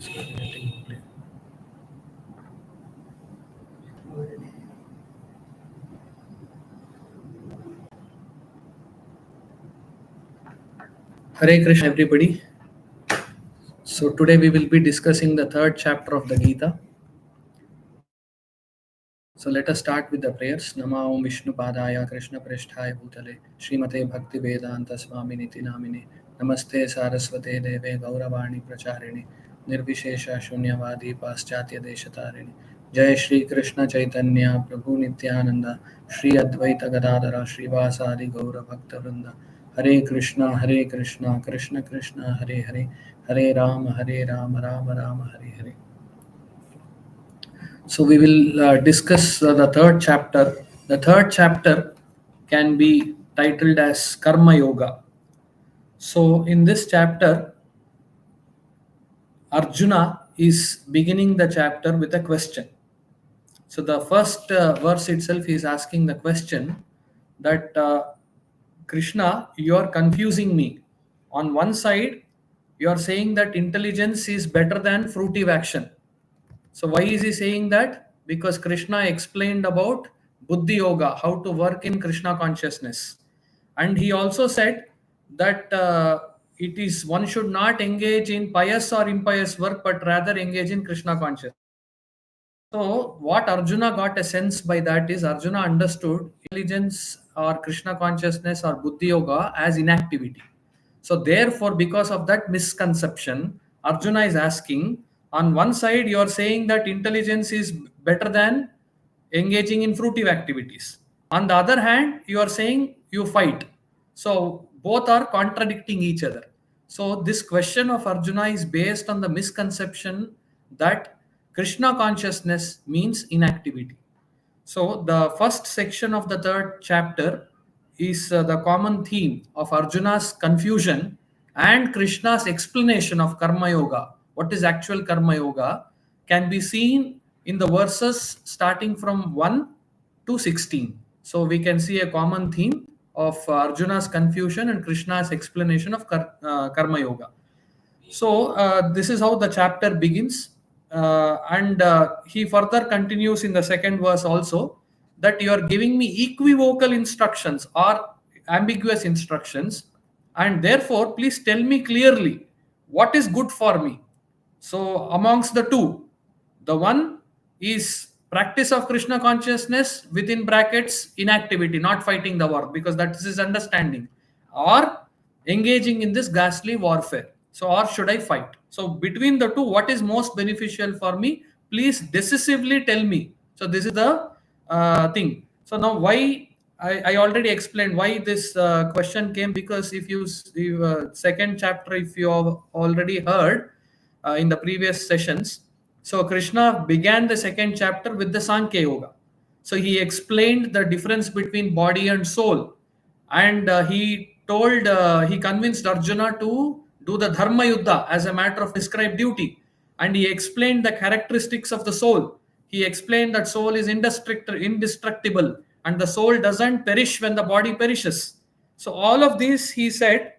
Hare Krishna, everybody. So today we will be discussing the third chapter of the Gita. So let us start with the prayers. Nama Om Vishnu Padaya Krishna Prishthaya Bhutale Srimate Bhakti Vedanta Swami Niti Namine Namaste Saraswate Deve Gauravani Pracharini Nirvishesha Shunyavadi Paschatya Deshatarini Jai Shri Krishna Chaitanya Prabhu Nityananda Shri Advaita Gadadara Srivasadi Gaura Bhakta Vrinda Hare Krishna Krishna Krishna Hare Hare Hare Rama Rama Rama Hare Hare. So we will discuss the third chapter. The third chapter can be titled as Karma Yoga. So in this chapter, Arjuna is beginning the chapter with a question. So the first verse itself is asking the question that Krishna, you are confusing me. On one side, you are saying that intelligence is better than fruitive action. So why is he saying that? Because Krishna explained about Buddhi Yoga, how to work in Krishna consciousness. And he also said that it is one should not engage in pious or impious work, but rather engage in Krishna consciousness. So what Arjuna got a sense by that is Arjuna understood intelligence or Krishna consciousness or Buddhi Yoga as inactivity. So therefore, because of that misconception, Arjuna is asking, on one side, you are saying that intelligence is better than engaging in fruitive activities. On the other hand, you are saying you fight. So both are contradicting each other. So this question of Arjuna is based on the misconception that Krishna consciousness means inactivity. So the first section of the third chapter is the common theme of Arjuna's confusion and Krishna's explanation of Karma Yoga. What is actual Karma Yoga can be seen in the verses starting from 1 to 16. So we can see a common theme of Arjuna's confusion and Krishna's explanation of Karma Yoga. So this is how the chapter begins, and he further continues in the second verse also that you are giving me equivocal instructions or ambiguous instructions, and therefore please tell me clearly what is good for me. So amongst the two, the one is practice of Krishna consciousness within brackets inactivity, not fighting the war, because that is his understanding, or engaging in this ghastly warfare. So, or should I fight? So between the two, what is most beneficial for me? Please decisively tell me. So this is the thing. So now why I already explained why this question came, because if you second chapter, if you have already heard in the previous sessions, so Krishna began the second chapter with the Sankhya Yoga. So he explained the difference between body and soul, and he convinced Arjuna to do the Dharma Yuddha as a matter of prescribed duty, and he explained the characteristics of the soul. He explained that soul is indestructible, and the soul doesn't perish when the body perishes. So all of this he said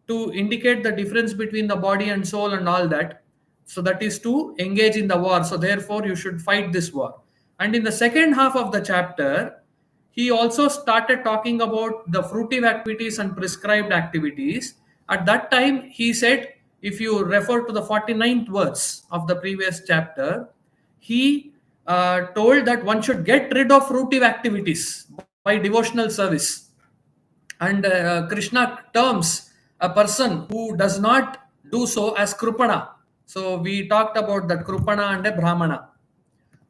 to indicate the difference between the body and soul and all that. So that is to engage in the war. So therefore you should fight this war. And in the second half of the chapter, he also started talking about the fruitive activities and prescribed activities. At that time, he said, if you refer to the 49th verse of the previous chapter, he told that one should get rid of fruitive activities by devotional service. And Krishna terms a person who does not do so as Krupana. So we talked about that Krupana and a Brahmana.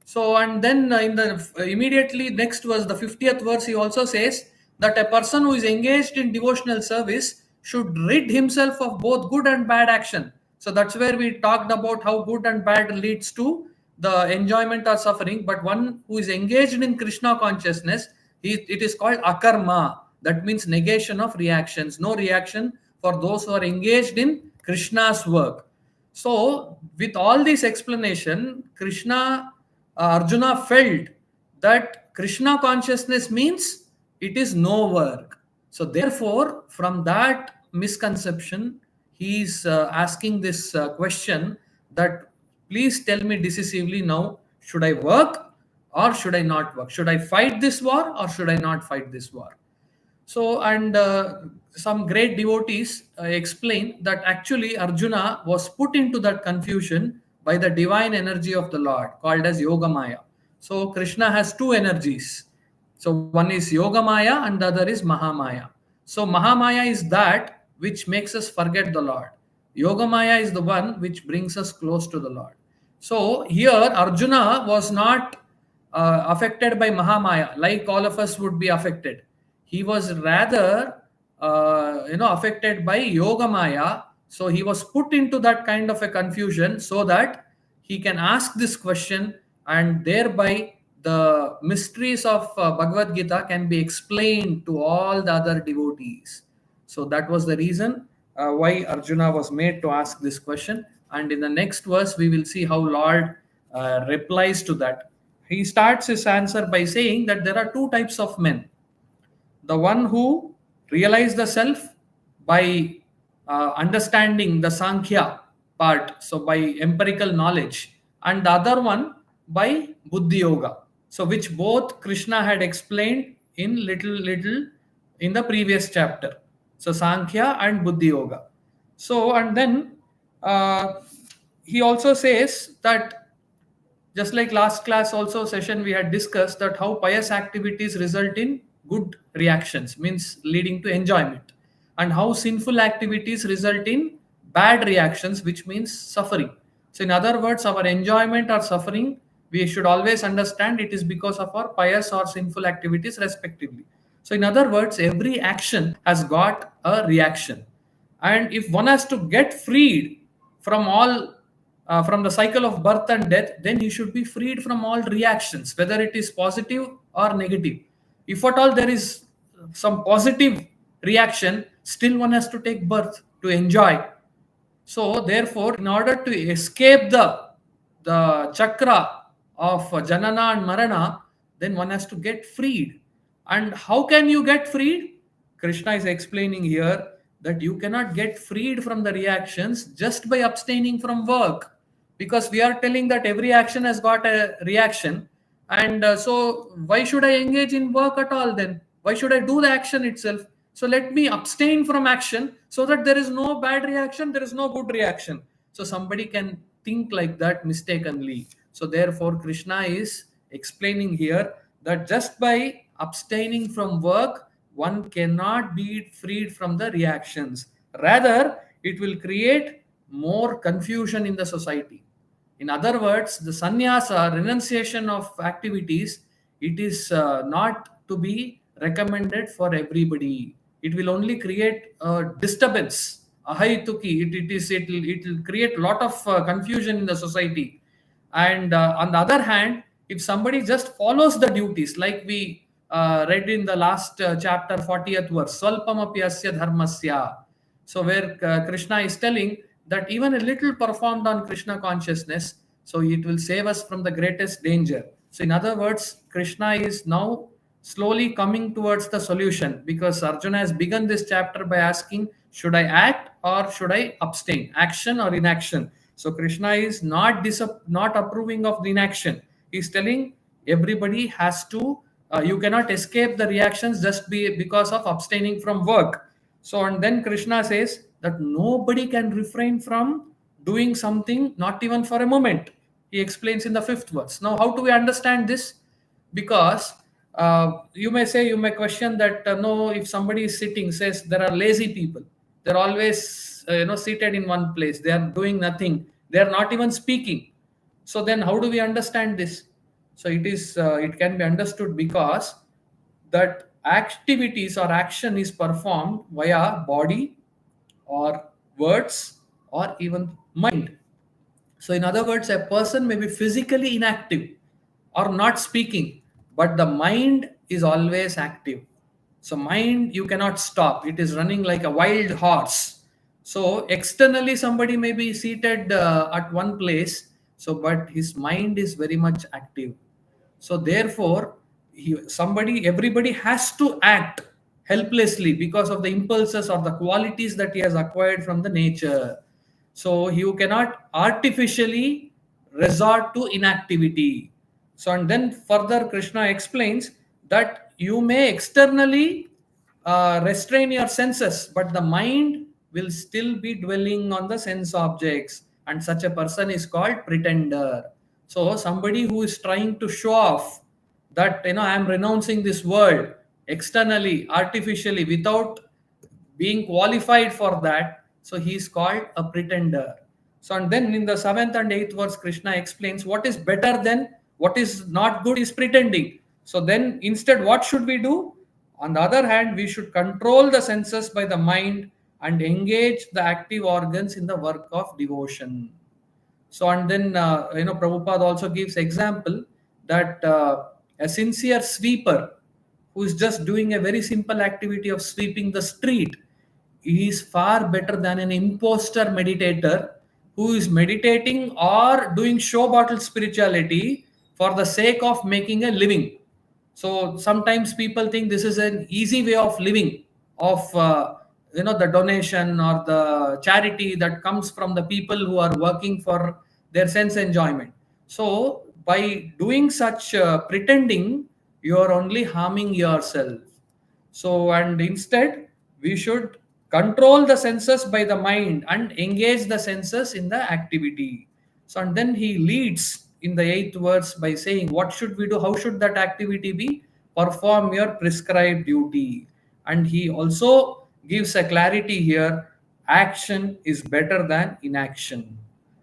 So, and then in the immediately next verse, the 50th verse, he also says that a person who is engaged in devotional service should rid himself of both good and bad action. So that's where we talked about how good and bad leads to the enjoyment or suffering. But one who is engaged in Krishna consciousness, it is called akarma. That means negation of reactions, no reaction for those who are engaged in Krishna's work. So with all this explanation, Arjuna felt that Krishna consciousness means it is no work. So therefore, from that misconception, he is asking this question that Please tell me decisively now, should I work or should I not work? Should I fight this war or should I not fight this war? So, and some great devotees explain that actually Arjuna was put into that confusion by the divine energy of the Lord called as Yogamaya. So, Krishna has two energies. So, one is Yogamaya and the other is Mahamaya. So, Mahamaya is that which makes us forget the Lord. Yogamaya is the one which brings us close to the Lord. So, here Arjuna was not affected by Mahamaya like all of us would be affected. He was rather affected by yoga maya. So he was put into that kind of a confusion so that he can ask this question, and thereby the mysteries of Bhagavad Gita can be explained to all the other devotees. So that was the reason why Arjuna was made to ask this question. And in the next verse we will see how Lord replies to that. He starts his answer by saying that there are two types of men: the one who realize the self by understanding the Sankhya part, so by empirical knowledge, and the other one by Buddhi Yoga. So, which both Krishna had explained in little in the previous chapter. So, Sankhya and Buddhi Yoga. So, and then uh, he also says that, just like last class also session we had discussed, that how pious activities result in good reactions, means leading to enjoyment, and how sinful activities result in bad reactions, which means suffering. So in other words, our enjoyment or suffering, we should always understand it is because of our pious or sinful activities respectively. So in other words, every action has got a reaction, and if one has to get freed from all from the cycle of birth and death, then he should be freed from all reactions, whether it is positive or negative. If at all there is some positive reaction, still one has to take birth to enjoy. So therefore, in order to escape the chakra of Janana and Marana, then one has to get freed. And how can you get freed? Krishna is explaining here that you cannot get freed from the reactions just by abstaining from work, because we are telling that every action has got a reaction. And so why should I engage in work at all then? Why should I do the action itself? So let me abstain from action so that there is no bad reaction, there is no good reaction. So somebody can think like that mistakenly. So therefore, Krishna is explaining here that just by abstaining from work, one cannot be freed from the reactions. Rather, it will create more confusion in the society. In other words, the sannyasa, renunciation of activities, it is not to be recommended for everybody. It will only create a disturbance, ahaituki. It will create a lot of confusion in the society. And on the other hand, if somebody just follows the duties, like we read in the last chapter, 40th verse, Swalpamapi asya dharmasya. So where Krishna is telling that even a little performed on Krishna consciousness, so it will save us from the greatest danger. So in other words, Krishna is now slowly coming towards the solution, because Arjuna has begun this chapter by asking, should I act or should I abstain, action or inaction? So Krishna is not approving of the inaction. He's telling everybody has to, you cannot escape the reactions just because of abstaining from work. So, and then Krishna says that nobody can refrain from doing something, not even for a moment. He explains in the fifth verse. Now, how do we understand this? Because you may question that no, if somebody is sitting, says there are lazy people, they're always seated in one place, they are doing nothing, they are not even speaking. So then, how do we understand this? So it can be understood because that activities or action is performed via body or words or even mind. So, in other words, a person may be physically inactive or not speaking, but the mind is always active. So, mind you cannot stop, it is running like a wild horse. So, externally, somebody may be seated at one place, so but his mind is very much active. So, therefore, everybody has to act helplessly because of the impulses or the qualities that he has acquired from the nature. So you cannot artificially resort to inactivity. So, and then further Krishna explains that you may externally restrain your senses, but the mind will still be dwelling on the sense objects, and such a person is called pretender. So somebody who is trying to show off that, I am renouncing this world externally, artificially, without being qualified for that, so he is called a pretender. So, and then in the 7th and 8th verse, Krishna explains what is better than what is not good is pretending. So then instead, what should we do? On the other hand, we should control the senses by the mind and engage the active organs in the work of devotion. So, and then Prabhupada also gives example that a sincere sweeper who is just doing a very simple activity of sweeping the street is far better than an imposter meditator who is meditating or doing show bottle spirituality for the sake of making a living. So sometimes people think this is an easy way of living, of the donation or the charity that comes from the people who are working for their sense enjoyment. So by doing such pretending, you are only harming yourself. So, and instead, we should control the senses by the mind and engage the senses in the activity. So, and then he leads in the 8th verse by saying, what should we do? How should that activity be? Perform your prescribed duty. And he also gives a clarity here, action is better than inaction.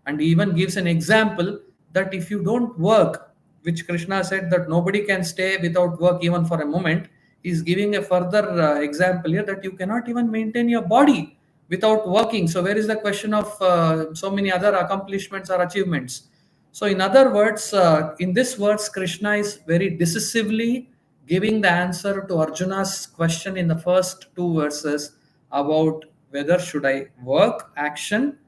And he even gives an example that if you don't work, which Krishna said that nobody can stay without work even for a moment, is giving a further example here that you cannot even maintain your body without working. So where is the question of so many other accomplishments or achievements? So in other words, in this verse, Krishna is very decisively giving the answer to Arjuna's question in the first two verses about whether should I work, action,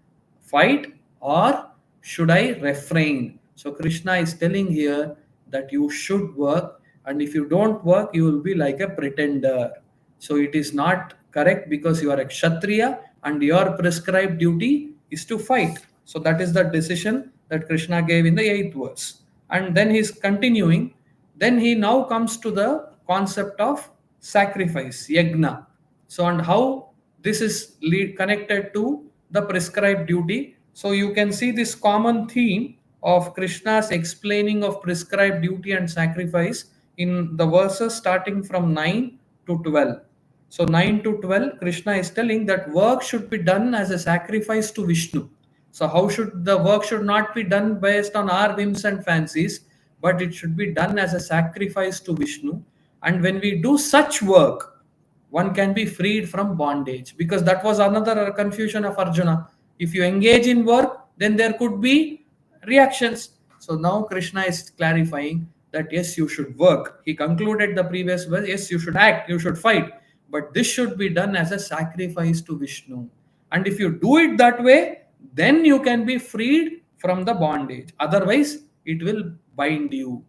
fight, or should I refrain. So Krishna is telling here that you should work, and if you don't work, you will be like a pretender. So it is not correct because you are a Kshatriya and your prescribed duty is to fight. So that is the decision that Krishna gave in the 8th verse. And then he's continuing. Then he now comes to the concept of sacrifice, yagna. So, and how this is connected to the prescribed duty. So you can see this common theme of Krishna's explaining of prescribed duty and sacrifice in the verses starting from 9 to 12. So 9 to 12, Krishna is telling that work should be done as a sacrifice to Vishnu. So how should the work should not be done based on our whims and fancies, but it should be done as a sacrifice to Vishnu. And when we do such work, one can be freed from bondage, because that was another confusion of Arjuna. If you engage in work, then there could be reactions. So now Krishna is clarifying that yes, you should work. He concluded the previous verse, yes, you should act, you should fight, but this should be done as a sacrifice to Vishnu. And if you do it that way, then you can be freed from the bondage. Otherwise, it will bind you.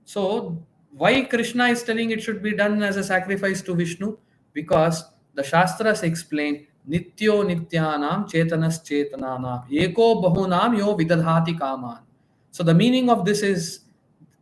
So why Krishna is telling it should be done as a sacrifice to Vishnu? Because the Shastras explain Nityo Nityanam Chetanas Chetananam Eko Bahunam Yo Vidadhati Kaman. So the meaning of this is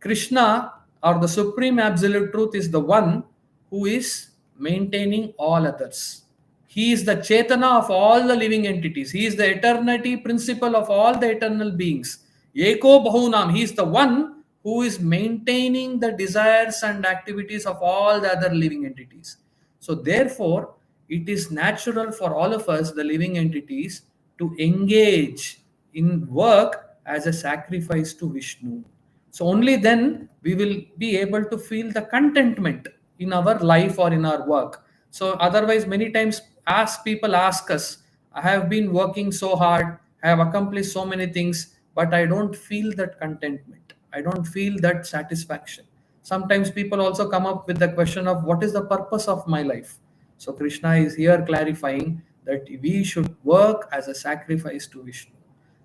Krishna, or the Supreme Absolute Truth, is the one who is maintaining all others. He is the Chetana of all the living entities. He is the eternity principle of all the eternal beings. Eko Bahunam, he is the one who is maintaining the desires and activities of all the other living entities. So therefore, it is natural for all of us, the living entities, to engage in work as a sacrifice to Vishnu. So only then we will be able to feel the contentment in our life or in our work. So otherwise, many times as people ask us, I have been working so hard, I have accomplished so many things, but I don't feel that contentment. I don't feel that satisfaction. Sometimes people also come up with the question of what is the purpose of my life? So Krishna is here clarifying that we should work as a sacrifice to Vishnu.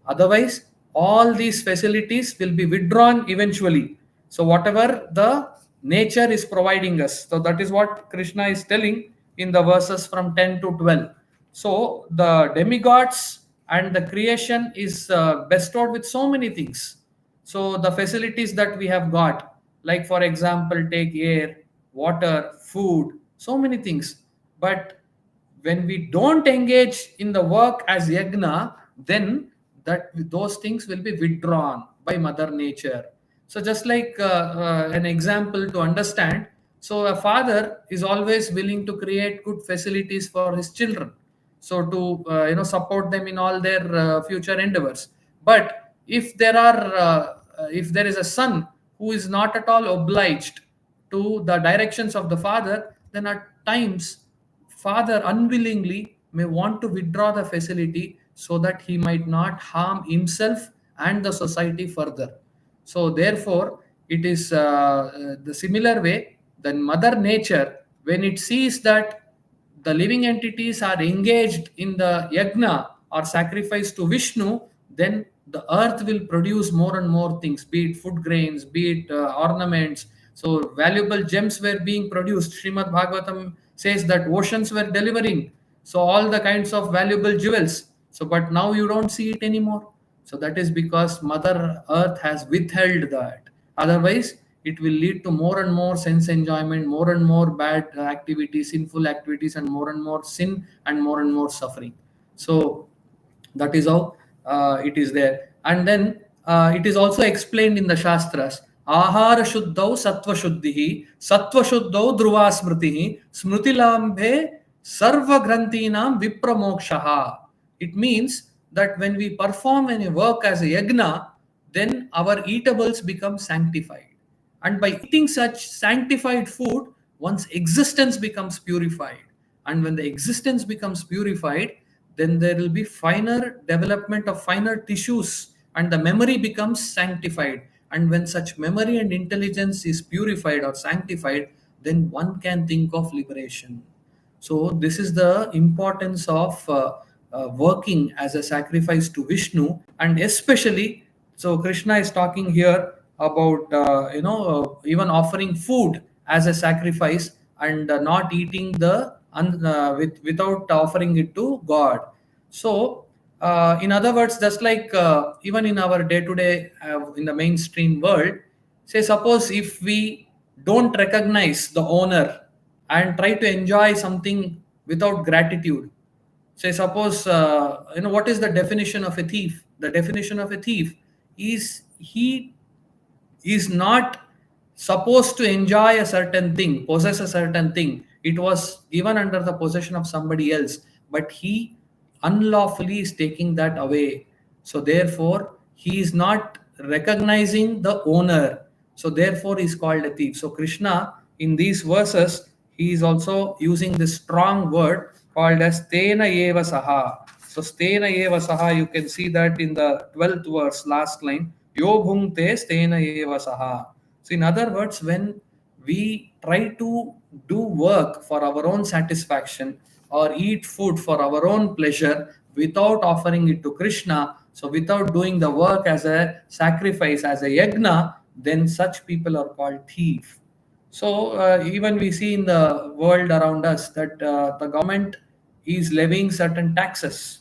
Otherwise, all these facilities will be withdrawn eventually. So whatever the nature is providing us. So that is what Krishna is telling in the verses from 10 to 12. So the demigods and the creation is bestowed with so many things. So the facilities that we have got, like for example, take air, water, food, so many things. But when we don't engage in the work as yagna, then that those things will be withdrawn by Mother Nature. So just like an example to understand, so a father is always willing to create good facilities for his children, so to support them in all their future endeavors. But if there is a son who is not at all obliged to the directions of the father, then at times father unwillingly may want to withdraw the facility so that he might not harm himself and the society further. So therefore it is the similar way, then Mother Nature, when it sees that the living entities are engaged in the yagna or sacrifice to Vishnu, then the earth will produce more and more things, be it food grains, be it ornaments. So valuable gems were being produced. Srimad Bhagavatam says that oceans were delivering. So all the kinds of valuable jewels. So but now you don't see it anymore. So that is because Mother Earth has withheld that. Otherwise, it will lead to more and more sense enjoyment, more and more bad activities, sinful activities, and more sin and more suffering. So that is how it is there. And then it is also explained in the Shastras. Ahara shuddhau sattva shuddhihi, sattva shuddhau dhruva smritihi, smritilambhe sarva grantinam vipramokshaha. It means that when we perform any work as a yagna, then our eatables become sanctified. And by eating such sanctified food, one's existence becomes purified. And when the existence becomes purified, then there will be finer development of finer tissues and the memory becomes sanctified. And when such memory and intelligence is purified or sanctified, then one can think of liberation. So this is the importance of working as a sacrifice to Vishnu, and especially, so Krishna is talking here about even offering food as a sacrifice and not eating without offering it to God. So in other words, just like even in our day to day in the mainstream world, say suppose if we don't recognize the owner and try to enjoy something without gratitude. Say suppose what is the definition of a thief? The definition of a thief is he is not supposed to enjoy a certain thing, possess a certain thing. It was given under the possession of somebody else, but he unlawfully is taking that away. So therefore, he is not recognizing the owner. So therefore, he is called a thief. So Krishna, in these verses, he is also using this strong word called as Tena Eva Saha. So Stena Eva Saha, you can see that in the 12th verse, last line, Yo Bhungte Stena Eva Saha. So in other words, when we try to do work for our own satisfaction or eat food for our own pleasure without offering it to Krishna, so without doing the work as a sacrifice, as a yagna, then such people are called thief. So even we see in the world around us that the government is levying certain taxes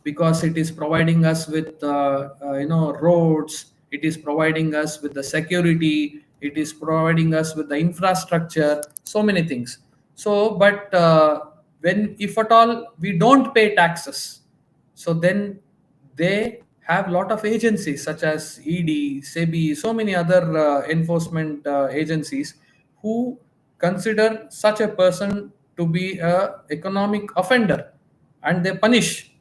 because it is providing us with roads, it is providing us with the security, it is providing us with the infrastructure, so many things. So but when if at all we don't pay taxes, so then they have lot of agencies such as ED, SEBI, so many other enforcement agencies who consider such a person to be a economic offender and they punish.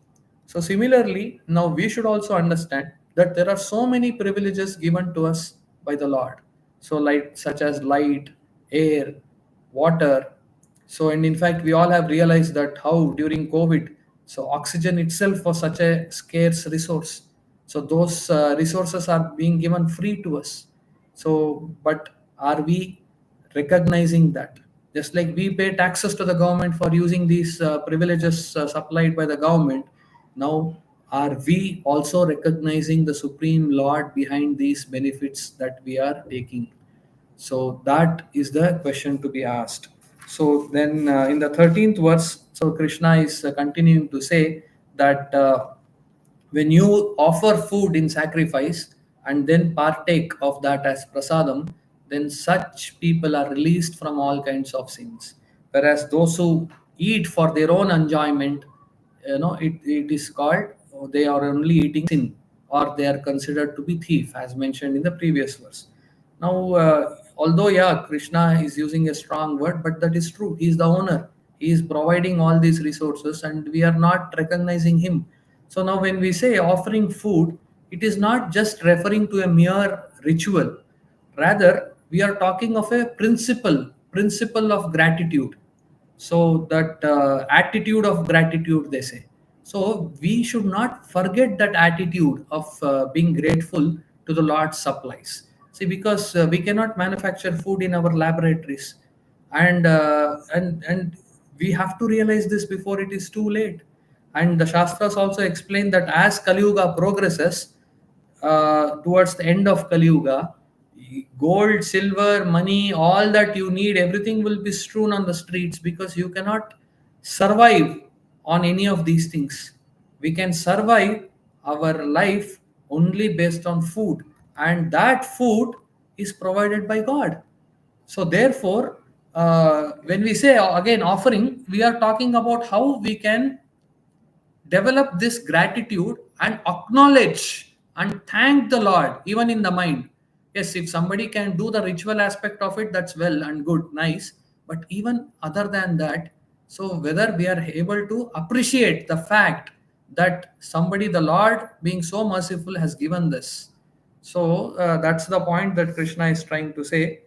So similarly, now we should also understand that there are so many privileges given to us by the Lord. So like such as light, air, water. So and in fact, we all have realized that how during COVID, so oxygen itself was such a scarce resource. So those resources are being given free to us. So, but are we recognizing that? Just like we pay taxes to the government for using these privileges supplied by the government, now are we also recognizing the Supreme Lord behind these benefits that we are taking? So that is the question to be asked. So then in the 13th verse, so Krishna is continuing to say that when you offer food in sacrifice and then partake of that as prasadam, then such people are released from all kinds of sins. Whereas those who eat for their own enjoyment, it is called, they are only eating sin, or they are considered to be thief, as mentioned in the previous verse. Now, although, yeah, Krishna is using a strong word, but that is true. He is the owner. He is providing all these resources, and we are not recognizing him. So now, when we say offering food, it is not just referring to a mere ritual. Rather, we are talking of a principle of gratitude. So that attitude of gratitude, they say. So we should not forget that attitude of being grateful to the Lord's supplies. See, because we cannot manufacture food in our laboratories, and we have to realize this before it is too late. And the Shastras also explain that as Kali Yuga progresses, towards the end of Kali Yuga, gold, silver, money, all that you need, everything will be strewn on the streets, because you cannot survive on any of these things. We can survive our life only based on food, and that food is provided by God. So, therefore, when we say again offering, we are talking about how we can develop this gratitude and acknowledge and thank the Lord even in the mind. Yes, if somebody can do the ritual aspect of it, that's well and good, nice. But even other than that, so whether we are able to appreciate the fact that somebody, the Lord, being so merciful, has given this. So that's the point that Krishna is trying to say.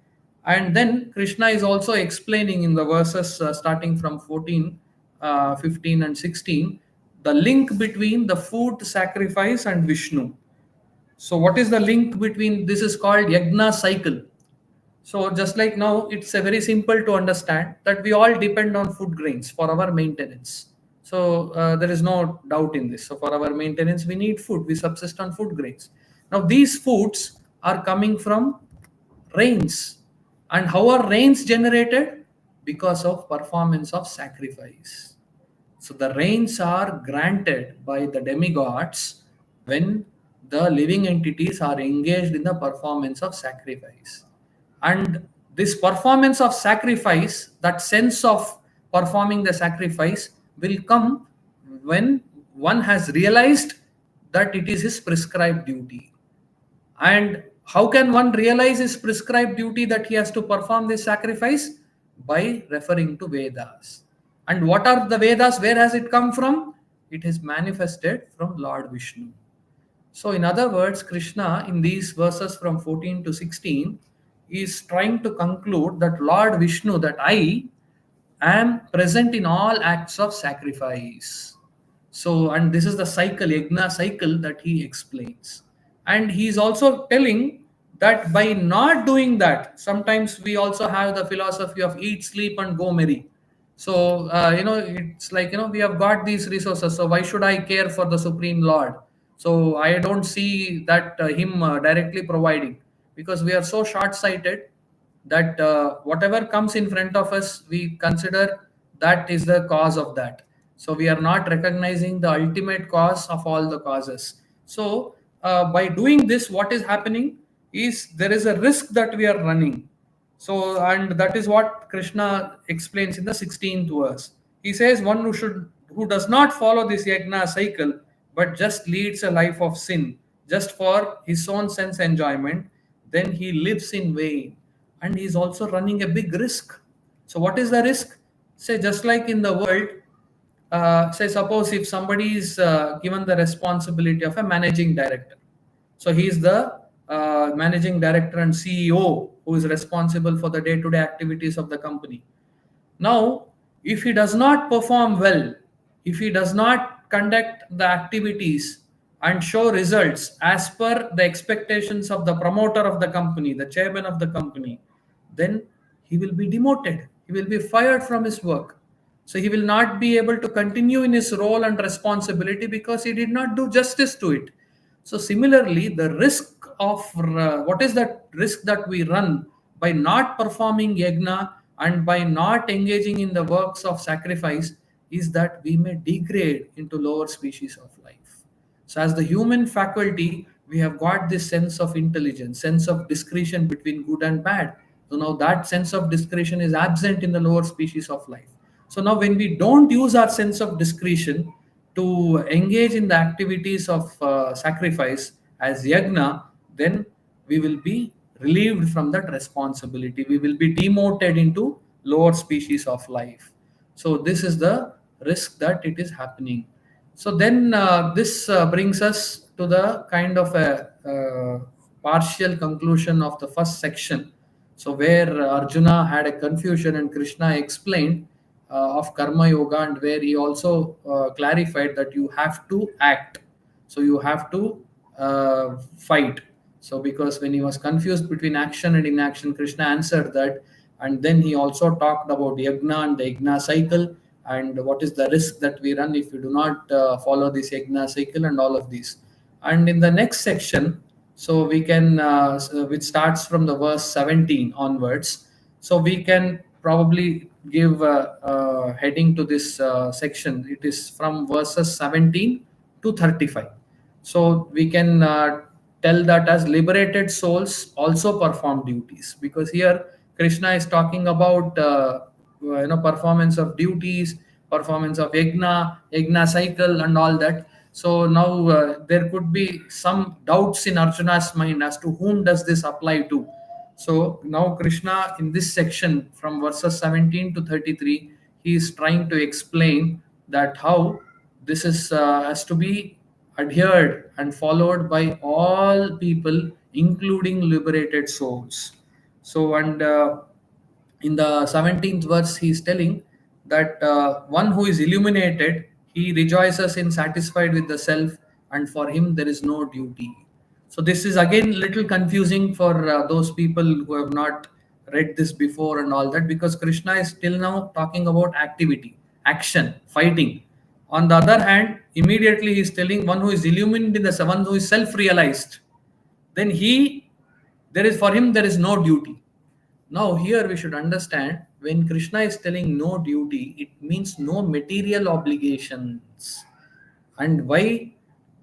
And then Krishna is also explaining in the verses starting from 14, 15, and 16, the link between the food sacrifice and Vishnu. So, what is the link between this? Is called Yagna cycle. So, just like now, it's a very simple to understand that we all depend on food grains for our maintenance. So, there is no doubt in this. So, for our maintenance, we need food. We subsist on food grains. Now, these foods are coming from rains. And how are rains generated? Because of performance of sacrifice. So the rains are granted by the demigods when the living entities are engaged in the performance of sacrifice. And this performance of sacrifice, that sense of performing the sacrifice, will come when one has realized that it is his prescribed duty. And how can one realize his prescribed duty that he has to perform this sacrifice? By referring to Vedas. And what are the Vedas? Where has it come from? It is manifested from Lord Vishnu. So, in other words, Krishna in these verses from 14 to 16 is trying to conclude that Lord Vishnu, that I am present in all acts of sacrifice. So, and this is the cycle, Yagna cycle, that he explains. And he is also telling that by not doing that, sometimes we also have the philosophy of eat, sleep, and go merry. So, it's like, we have got these resources. So, why should I care for the Supreme Lord? So, I don't see that him directly providing, because we are so short sighted that whatever comes in front of us, we consider that is the cause of that. So we are not recognizing the ultimate cause of all the causes. So by doing this, what is happening is there is a risk that we are running. So, and that is what Krishna explains in the 16th verse. He says one who does not follow this yagna cycle, but just leads a life of sin just for his own sense enjoyment, then he lives in vain, and he is also running a big risk. So, what is the risk? Say, just like in the world, say, suppose if somebody is given the responsibility of a managing director. So, he is the managing director and CEO who is responsible for the day to day activities of the company. Now, if he does not perform well, if he does not conduct the activities and show results as per the expectations of the promoter of the company, the chairman of the company, then he will be demoted. He will be fired from his work. So he will not be able to continue in his role and responsibility because he did not do justice to it. So similarly, the risk of what is that risk that we run by not performing yagna and by not engaging in the works of sacrifice is that we may degrade into lower species of life. So as the human faculty, we have got this sense of intelligence, sense of discretion between good and bad. So now that sense of discretion is absent in the lower species of life. So now when we don't use our sense of discretion to engage in the activities of sacrifice as yagna, then we will be relieved from that responsibility. We will be demoted into lower species of life. So this is the risk that it is happening. So then this brings us to the kind of a partial conclusion of the first section. So where Arjuna had a confusion and Krishna explained of karma yoga, and where he also clarified that you have to act. So you have to fight. So because when he was confused between action and inaction, Krishna answered that, and then he also talked about yagna and the yagna cycle, and what is the risk that we run if we do not follow this yagna cycle and all of these. And in the next section, so we can which starts from the verse 17 onwards, so we can probably give a heading to this section. It is from verses 17 to 35. So we can tell that as liberated souls also perform duties, because here Krishna is talking about performance of duties, performance of yagna cycle and all that. So now there could be some doubts in Arjuna's mind as to whom does this apply to. So now Krishna in this section from verses 17 to 33, he is trying to explain that how this is has to be adhered and followed by all people, including liberated souls. So and in the 17th verse, he is telling that one who is illuminated, he rejoices in satisfied with the self, and for him there is no duty. So this is again little confusing for those people who have not read this before and all that, because Krishna is still now talking about activity, action, fighting. On the other hand, immediately he is telling one who is illumined in the one who is self-realized, then he there is for him there is no duty. Now, here we should understand, when Krishna is telling no duty, it means no material obligations. And why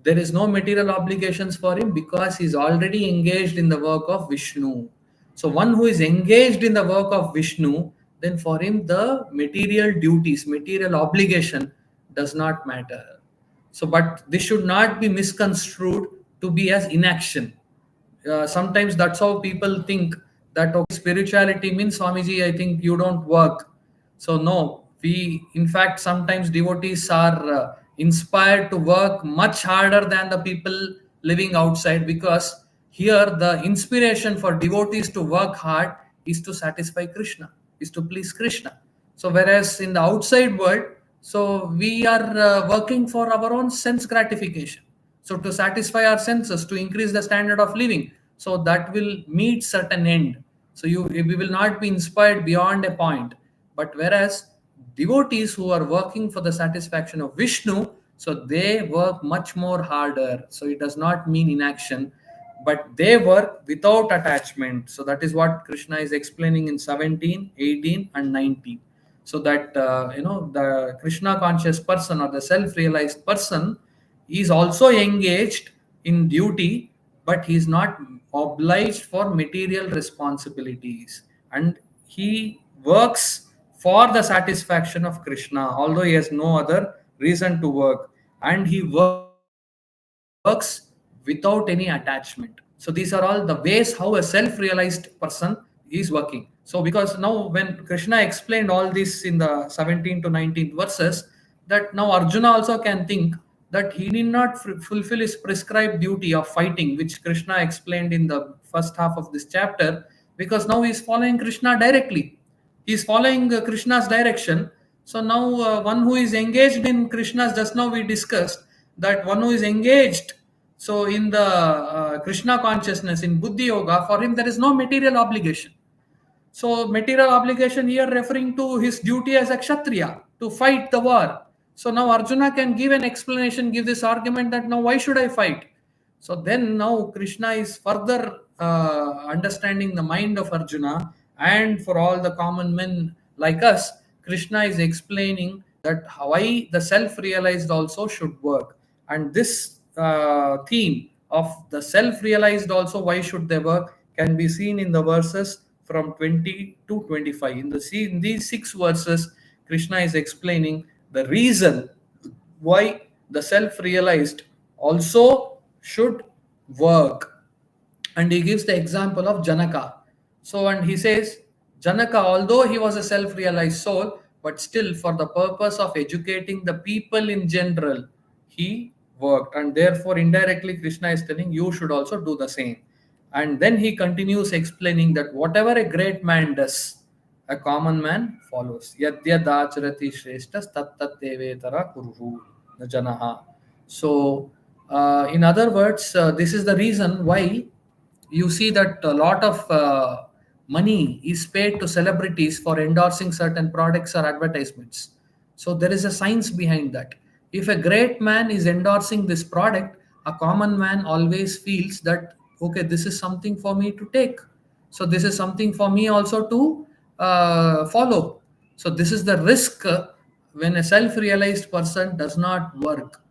there is no material obligations for him? Because he is already engaged in the work of Vishnu. So, one who is engaged in the work of Vishnu, then for him the material duties, material obligation does not matter. So, but this should not be misconstrued to be as inaction. Sometimes that's how people think that okay, spirituality means Swamiji, I think you don't work. So no, we in fact sometimes devotees are inspired to work much harder than the people living outside, because here the inspiration for devotees to work hard is to satisfy Krishna, is to please Krishna. So whereas in the outside world, so we are working for our own sense gratification, so to satisfy our senses, to increase the standard of living, so that will meet certain end. So we will not be inspired beyond a point. But whereas devotees who are working for the satisfaction of Vishnu, so they work much more harder. So it does not mean inaction, but they work without attachment. So that is what Krishna is explaining in 17, 18, and 19. So that the Krishna conscious person or the self-realized person is also engaged in duty, but he is not obliged for material responsibilities, and he works for the satisfaction of Krishna, although he has no other reason to work, and he works without any attachment. So these are all the ways how a self-realized person is working. So because now when Krishna explained all this in the 17 to 19th verses, that now Arjuna also can think that he need not fulfill his prescribed duty of fighting, which Krishna explained in the first half of this chapter, because now he is following Krishna directly. He is following Krishna's direction. So now one who is engaged in Krishna's, just now we discussed that one who is engaged so in the Krishna consciousness in Buddhi Yoga, for him there is no material obligation. So material obligation here referring to his duty as a Kshatriya to fight the war. So now Arjuna can give an explanation, give this argument that now why should I fight? So then now Krishna is further understanding the mind of Arjuna, and for all the common men like us, Krishna is explaining that why the self-realized also should work. And this theme of the self-realized also, why should they work, can be seen in the verses from 20 to 25. In these 6 verses, Krishna is explaining the reason why the self-realized also should work. And he gives the example of Janaka. So, and he says, Janaka, although he was a self realized soul, but still, for the purpose of educating the people in general, he worked. And therefore, indirectly, Krishna is telling you should also do the same. And then he continues explaining that whatever a great man does, a common man follows. Yadyadacharati shreshtas tat tat devetara kuruhu janaha. So, in other words, this is the reason why you see that a lot of money is paid to celebrities for endorsing certain products or advertisements. So there is a science behind that. If a great man is endorsing this product, a common man always feels that, okay, this is something for me to take. So this is something for me also to follow. So this is the risk when a self-realized person does not work.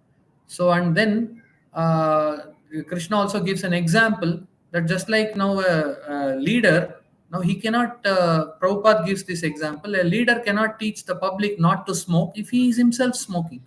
So, and then Krishna also gives an example that just like now a leader, now he cannot, Prabhupada gives this example, a leader cannot teach the public not to smoke if he is himself smoking.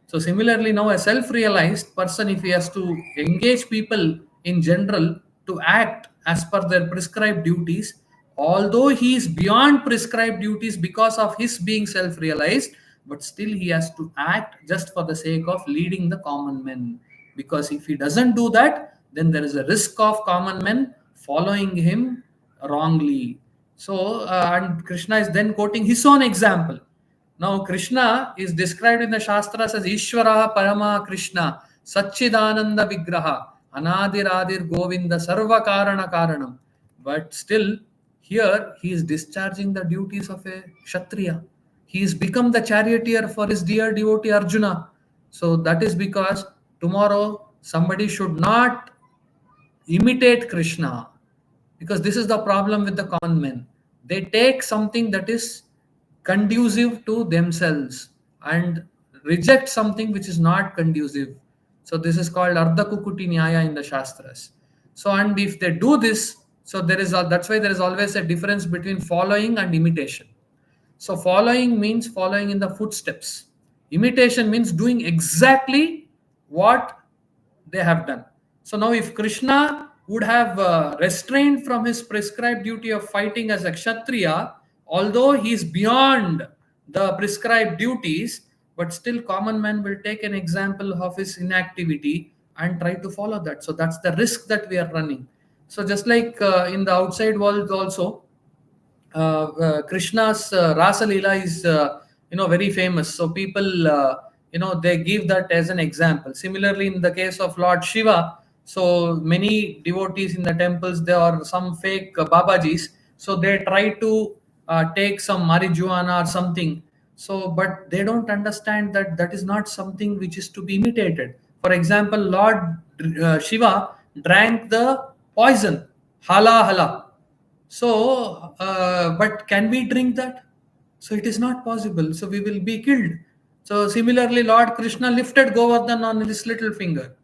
So similarly, now a self-realized person, if he has to engage people in general to act as per their prescribed duties, although he is beyond prescribed duties because of his being self-realized, but still he has to act just for the sake of leading the common men. Because if he doesn't do that, then there is a risk of common men following him wrongly. So, and Krishna is then quoting his own example. Now, Krishna is described in the Shastras as Ishvara Parama Krishna, Satchidananda Vigraha, Anadiradir Govinda, Sarva Karana Karanam. But still, here he is discharging the duties of a Kshatriya. He has become the charioteer for his dear devotee Arjuna. So that is because tomorrow somebody should not imitate Krishna, because this is the problem with the common men. They take something that is conducive to themselves and reject something which is not conducive. So this is called Ardha Kukuti Nyaya in the Shastras. So, and if they do this, so that's why there is always a difference between following and imitation. So following means following in the footsteps. Imitation means doing exactly what they have done. So now, if Krishna would have restrained from his prescribed duty of fighting as a Kshatriya, although he is beyond the prescribed duties, but still common man will take an example of his inactivity and try to follow that. So that's the risk that we are running. So just like in the outside world also, Krishna's Rasa Leela is very famous. So people they give that as an example. Similarly, in the case of Lord Shiva, so many devotees in the temples, there are some fake Babajis. So they try to take some marijuana or something. So, but they don't understand that that is not something which is to be imitated. For example, Lord Shiva drank the poison, hala hala. So, but can we drink that? So it is not possible. So we will be killed. So similarly, Lord Krishna lifted Govardhan on his little finger.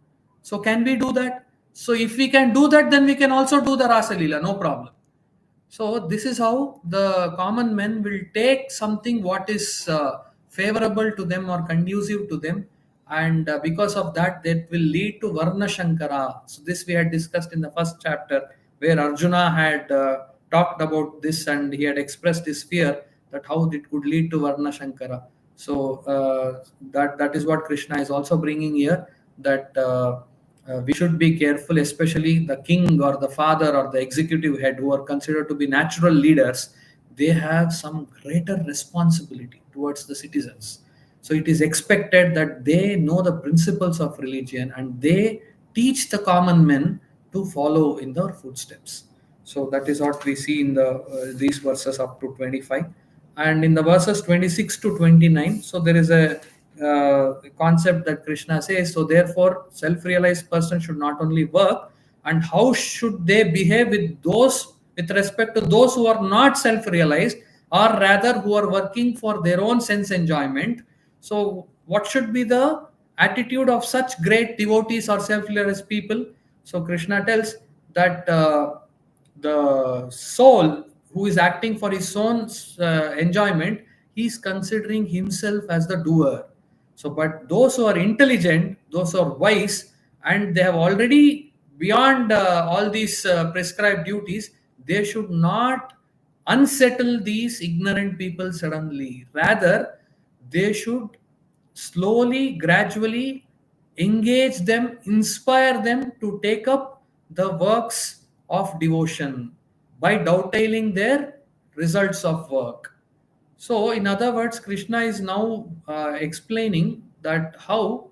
So can we do that? So if we can do that, then we can also do the Rasa Leela, no problem. So this is how the common men will take something what is favorable to them or conducive to them, and because of that, that will lead to Varna Shankara. So this we had discussed in the first chapter, where Arjuna had talked about this and he had expressed his fear that how it could lead to Varna Shankara. So that is what Krishna is also bringing here, that we should be careful, especially the king or the father or the executive head, who are considered to be natural leaders. They have some greater responsibility towards the citizens. So it is expected that they know the principles of religion and they teach the common men to follow in their footsteps. So that is what we see in these verses up to 25. And in the verses 26 to 29, so there is a concept that Krishna says, so therefore self-realized person should not only work, and how should they behave with respect to those who are not self-realized, or rather who are working for their own sense enjoyment. So what should be the attitude of such great devotees or self-realized people? So Krishna tells that the soul who is acting for his own enjoyment, he is considering himself as the doer. So, but those who are intelligent, those who are wise, and they have already beyond all these prescribed duties, they should not unsettle these ignorant people suddenly. Rather, they should slowly, gradually engage them, inspire them to take up the works of devotion by dovetailing their results of work. So, in other words, Krishna is now explaining that how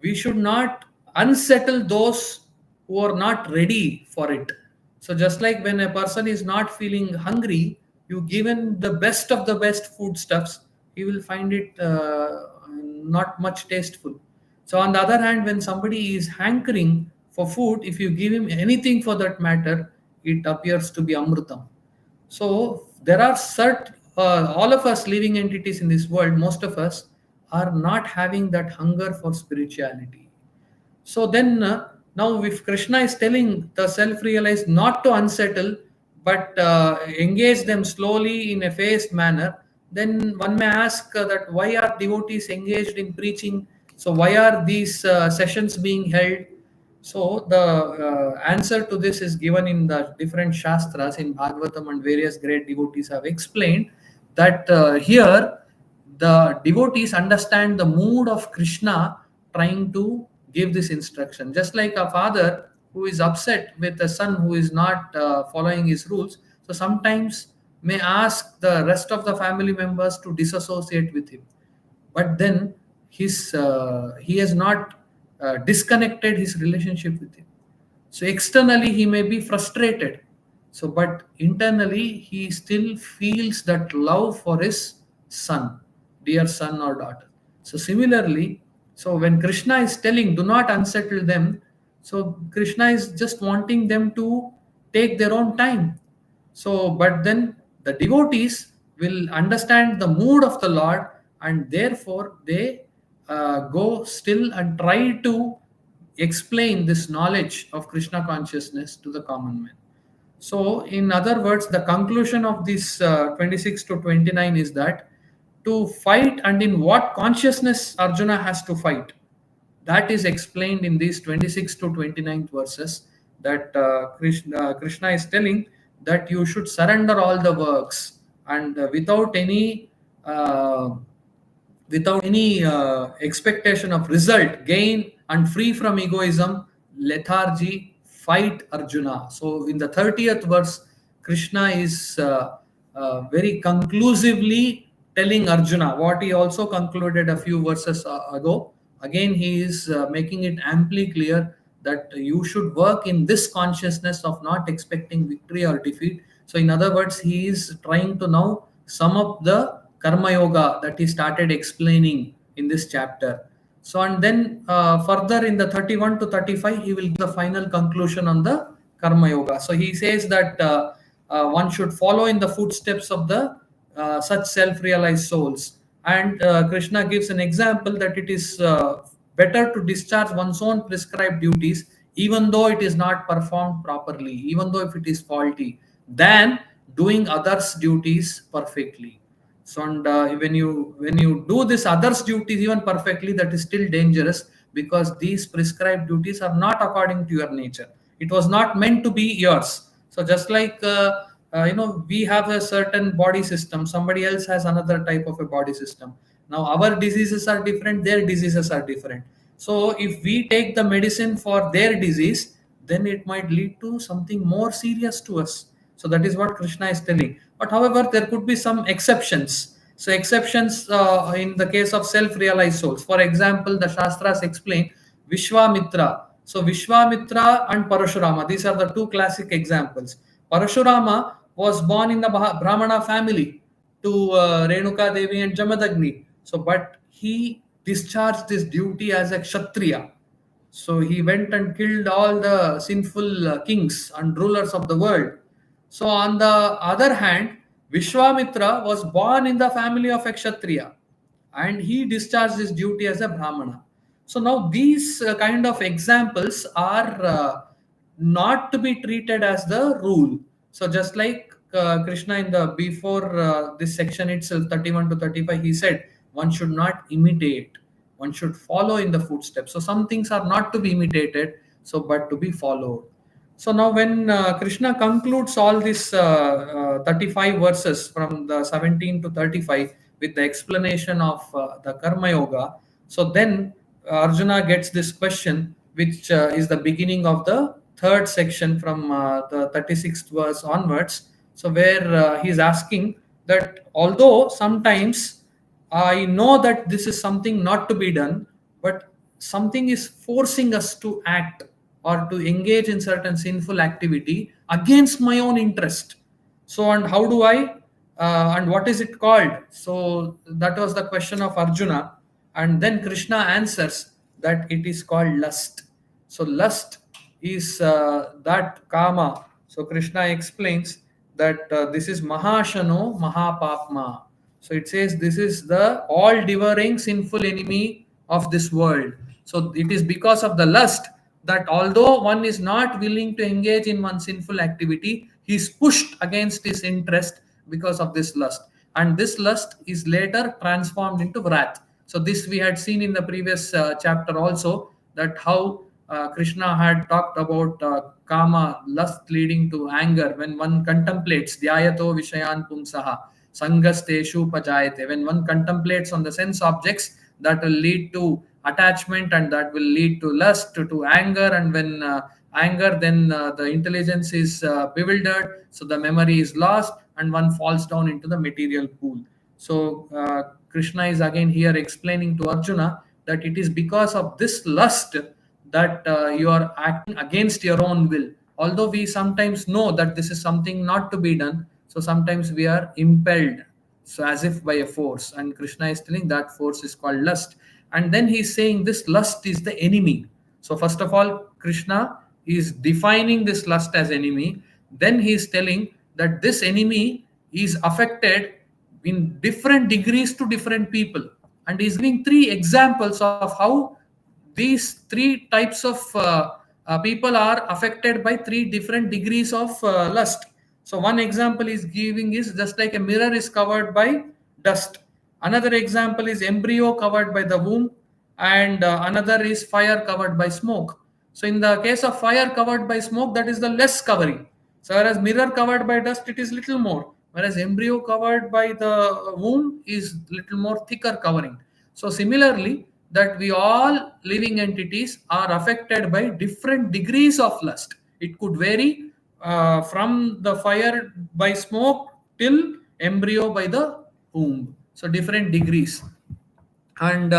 we should not unsettle those who are not ready for it. So, just like when a person is not feeling hungry, you give him the best of the best foodstuffs, he will find it not much tasteful. So, on the other hand, when somebody is hankering for food, if you give him anything for that matter, it appears to be amrutam. So there are all of us living entities in this world, most of us are not having that hunger for spirituality. So then, now if Krishna is telling the self-realized not to unsettle, but engage them slowly in a phased manner, then one may ask that why are devotees engaged in preaching? So why are these sessions being held? So the answer to this is given in the different shastras in Bhagavatam, and various great devotees have explained that here the devotees understand the mood of Krishna trying to give this instruction. Just like a father who is upset with a son who is not following his rules, so sometimes may ask the rest of the family members to disassociate with him, but then he has not disconnected his relationship with him. So externally he may be frustrated, so but internally he still feels that love for his son, dear son or daughter. So similarly, so when Krishna is telling do not unsettle them, so Krishna is just wanting them to take their own time. So, but then the devotees will understand the mood of the Lord, and therefore they go still and try to explain this knowledge of Krishna consciousness to the common man. So, in other words, the conclusion of this 26 to 29 is that to fight, and in what consciousness Arjuna has to fight, that is explained in these 26 to 29 verses, that Krishna is telling that you should surrender all the works, and uh, without any expectation of result, gain, and free from egoism, lethargy, fight Arjuna. So in the 30th verse, Krishna is very conclusively telling Arjuna what he also concluded a few verses ago. Again, he is making it amply clear that you should work in this consciousness of not expecting victory or defeat. So, in other words, he is trying to now sum up the karma yoga that he started explaining in this chapter. So, and then further in the 31 to 35, he will give the final conclusion on the karma yoga. So, he says that one should follow in the footsteps of the such self-realized souls. And Krishna gives an example that it is better to discharge one's own prescribed duties, even though it is not performed properly, even though if it is faulty, than doing others' duties perfectly. So, and when you do this others' duties even perfectly, that is still dangerous, because these prescribed duties are not according to your nature. It was not meant to be yours. So, just like we have a certain body system, somebody else has another type of a body system. Now our diseases are different, their diseases are different. So if we take the medicine for their disease, then it might lead to something more serious to us. So that is what Krishna is telling. But however, there could be some exceptions. So exceptions in the case of self-realized souls. For example, the Shastras explain Vishwamitra. So Vishwamitra and Parashurama, these are the two classic examples. Parashurama was born in the Brahmana family to Renuka Devi and Jamadagni. So, but he discharged his duty as a Kshatriya. So he went and killed all the sinful kings and rulers of the world. So on the other hand, Vishwamitra was born in the family of a Kshatriya, and he discharged his duty as a Brahmana. So now these kind of examples are not to be treated as the rule. So just like Krishna in the before this section itself, 31 to 35, he said one should not imitate, one should follow in the footsteps. So some things are not to be imitated, so but to be followed. So now when Krishna concludes all these 35 verses from the 17 to 35 with the explanation of the Karma Yoga, so then Arjuna gets this question, which is the beginning of the third section from the 36th verse onwards. So where he's asking that although sometimes I know that this is something not to be done, but something is forcing us to act or to engage in certain sinful activity against my own interest. So, and how do I, and what is it called? So, that was the question of Arjuna. And then Krishna answers that it is called lust. So, lust is that kama. So, Krishna explains that this is Mahashano Mahapapma. So it says this is the all devouring sinful enemy of this world. So it is because of the lust that although one is not willing to engage in one sinful activity, he is pushed against his interest because of this lust. And this lust is later transformed into wrath. So this we had seen in the previous chapter also, that how Krishna had talked about kama, lust leading to anger. When one contemplates dhyayato vishayan pumsaha sangasteshu pajayate, when one contemplates on the sense objects, that will lead to attachment, and that will lead to lust, to anger. And when anger, then the intelligence is bewildered, so the memory is lost, and one falls down into the material pool. So Krishna is again here explaining to Arjuna that it is because of this lust that you are acting against your own will. Although we sometimes know that this is something not to be done, so sometimes we are impelled, so as if by a force. And Krishna is telling that force is called lust. And then he's saying this lust is the enemy. So first of all, Krishna is defining this lust as enemy. Then he is telling that this enemy is affected in different degrees to different people. And he's giving three examples of how these three types of people are affected by three different degrees of lust. So one example is giving is just like a mirror is covered by dust. Another example is embryo covered by the womb, and another is fire covered by smoke. So in the case of fire covered by smoke, that is the less covering. So whereas mirror covered by dust, it is little more. Whereas embryo covered by the womb is little more thicker covering. So similarly, that we all living entities are affected by different degrees of lust. It could vary from the fire by smoke till embryo by the womb. So different degrees. And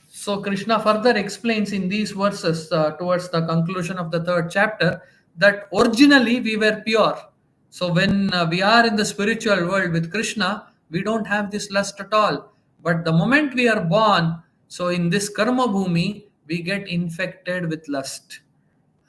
so Krishna further explains in these verses towards the conclusion of the third chapter that originally we were pure. So when we are in the spiritual world with Krishna, we don't have this lust at all. But the moment we are born, so in this karma bhumi, we get infected with lust.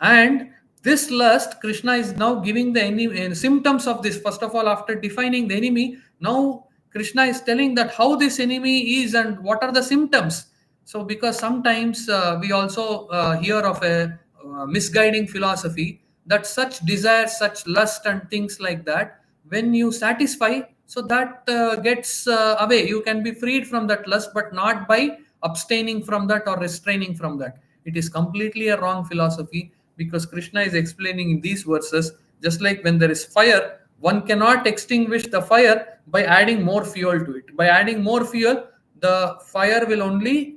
And this lust, Krishna is now giving the symptoms of this. First of all, after defining the enemy, now Krishna is telling that how this enemy is and what are the symptoms. So because sometimes we also hear of a misguiding philosophy that such desire, such lust and things like that, when you satisfy, so that gets away. You can be freed from that lust, but not by abstaining from that or restraining from that. It is completely a wrong philosophy, because Krishna is explaining in these verses, just like when there is fire, one cannot extinguish the fire by adding more fuel to it. By adding more fuel, the fire will only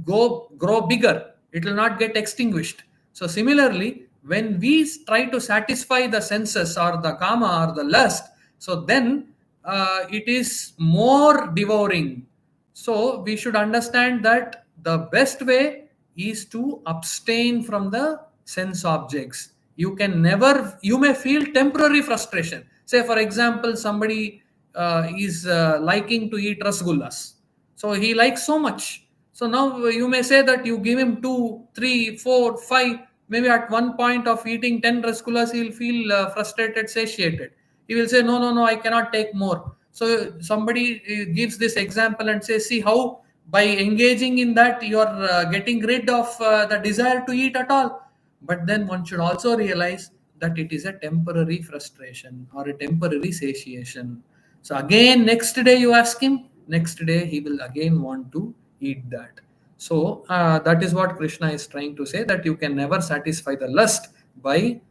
grow bigger. It will not get extinguished. So similarly, when we try to satisfy the senses or the kama or the lust, so then it is more devouring. So we should understand that the best way is to abstain from the sense objects. You may feel temporary frustration. Say, for example, somebody is liking to eat rasgullas. So he likes so much. So now you may say that you give him 2, 3, 4, 5, maybe at one point of eating 10 rasgullas, he'll feel frustrated, satiated. He will say, no, no, no, I cannot take more. So somebody gives this example and says, see how by engaging in that you are getting rid of the desire to eat at all. But then one should also realize that it is a temporary frustration or a temporary satiation. So again, next day you ask him, next day he will again want to eat that. So that is what Krishna is trying to say, that you can never satisfy the lust by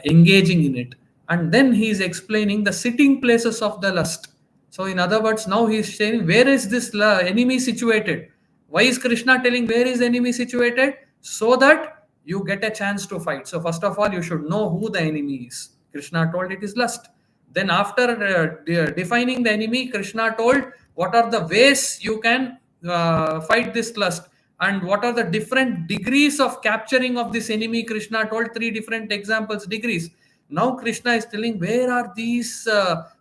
engaging in it. And then he is explaining the sitting places of the lust. So in other words, now he is saying, where is this enemy situated? Why is Krishna telling where is enemy situated? So that you get a chance to fight. So first of all, you should know who the enemy is. Krishna told it is lust. Then after defining the enemy, Krishna told what are the ways you can fight this lust, and what are the different degrees of capturing of this enemy. Krishna told three different examples, degrees. Now Krishna is telling where are these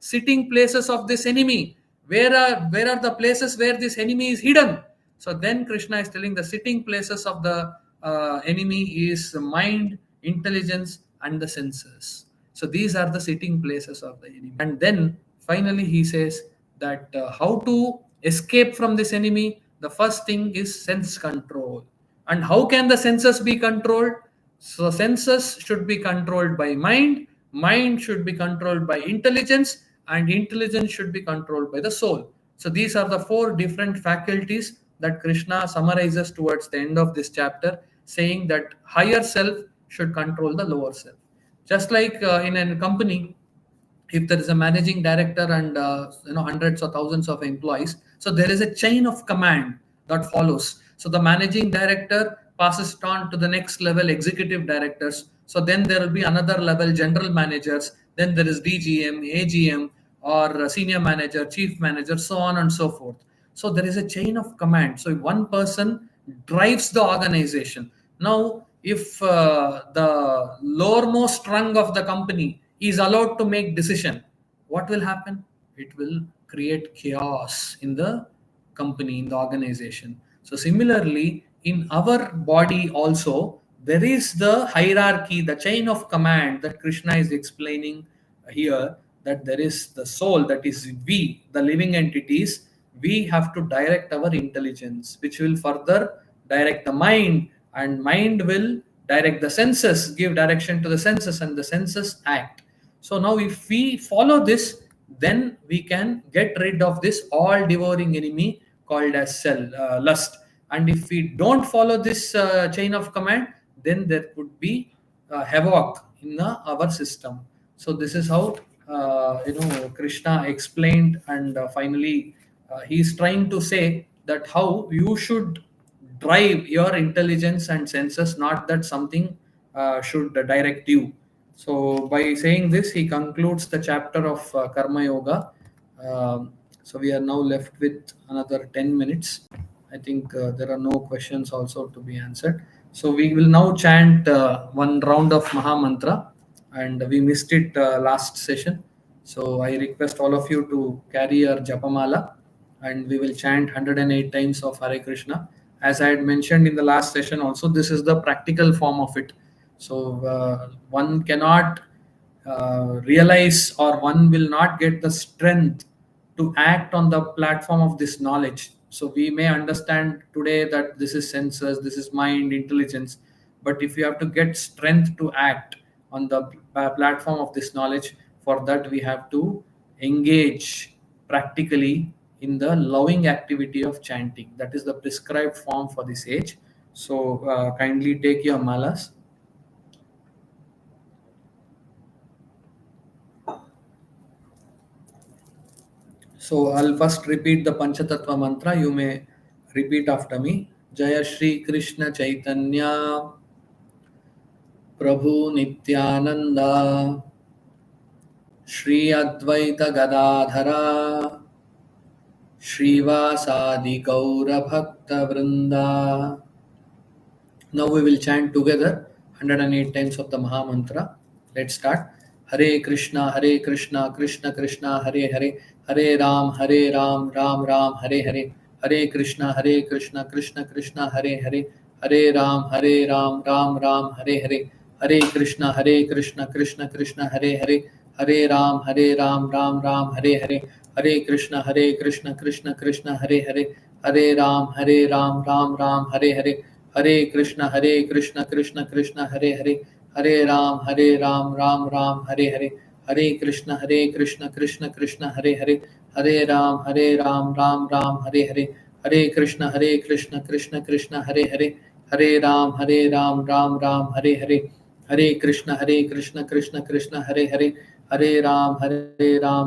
sitting places of this enemy, where are the places where this enemy is hidden. So then Krishna is telling the sitting places of the enemy is mind, intelligence, and the senses. So these are the sitting places of the enemy. And then finally he says that how to escape from this enemy. The first thing is sense control. And how can the senses be controlled? So senses should be controlled by mind, mind should be controlled by intelligence, and intelligence should be controlled by the soul. So these are the four different faculties that Krishna summarizes towards the end of this chapter, saying that higher self should control the lower self. Just like in a company, if there is a managing director and hundreds or thousands of employees, so there is a chain of command that follows. So the managing director passes it on to the next level, executive directors. So then there will be another level, general managers. Then there is DGM, AGM, or senior manager, chief manager, so on and so forth. So there is a chain of command. So if one person drives the organization, now if the lowermost rung of the company is allowed to make decision, what will happen? It will create chaos in the company, in the organization. So similarly, in our body also, there is the hierarchy, the chain of command that Krishna is explaining here, that there is the soul, that is we, the living entities. We have to direct our intelligence, which will further direct the mind, and mind will direct the senses, give direction to the senses, and the senses act. So now if we follow this, then we can get rid of this all devouring enemy called as lust. And if we don't follow this chain of command, then there could be havoc in our system. So this is how Krishna explained, and finally he is trying to say that how you should drive your intelligence and senses, not that something should direct you. So by saying this, he concludes the chapter of Karma Yoga. So we are now left with another 10 minutes. I think there are no questions also to be answered. So we will now chant one round of Maha Mantra, and we missed it last session. So I request all of you to carry your Japamala, and we will chant 108 times of Hare Krishna. As I had mentioned in the last session also, this is the practical form of it. So one cannot realize, or one will not get the strength to act on the platform of this knowledge. So we may understand today that this is senses, this is mind, intelligence, but if you have to get strength to act on the platform of this knowledge, for that we have to engage practically in the loving activity of chanting. That is the prescribed form for this age. So kindly take your malas. So I'll first repeat the Panchatattva mantra. You may repeat after me. Jaya Shri Krishna Chaitanya Prabhu Nityananda Shri Advaita Gadadhara Shrivasadi Gaura Bhakta Vrinda. Now we will chant together 108 times of the Maha Mantra. Let's start. Hare Krishna, Krishna Krishna, Hare Hare, Hare Ram, Ram Ram, Hare Hare, Hare Krishna, Krishna Krishna, Hare Hare, Hare Ram, Ram Ram, Hare Hare, Hare Krishna, Krishna Krishna, Hare Hare, Hare Ram, Ram Hare Hare, Hare Krishna, Krishna Krishna, Hare Hare, Hare Ram, Ram Ram, Hare Hare, Hare Krishna Krishna Krishna Hare Hare, Hare Ram Ram Hare Hare, Hare Krishna Krishna Krishna Hare Hare, Hare Ram Ram Hare Hare, Hare Krishna Krishna Krishna Hare Hare, Hare Ram Ram Hare Hare, Hare Krishna Krishna Krishna Hare Hare, Hare Ram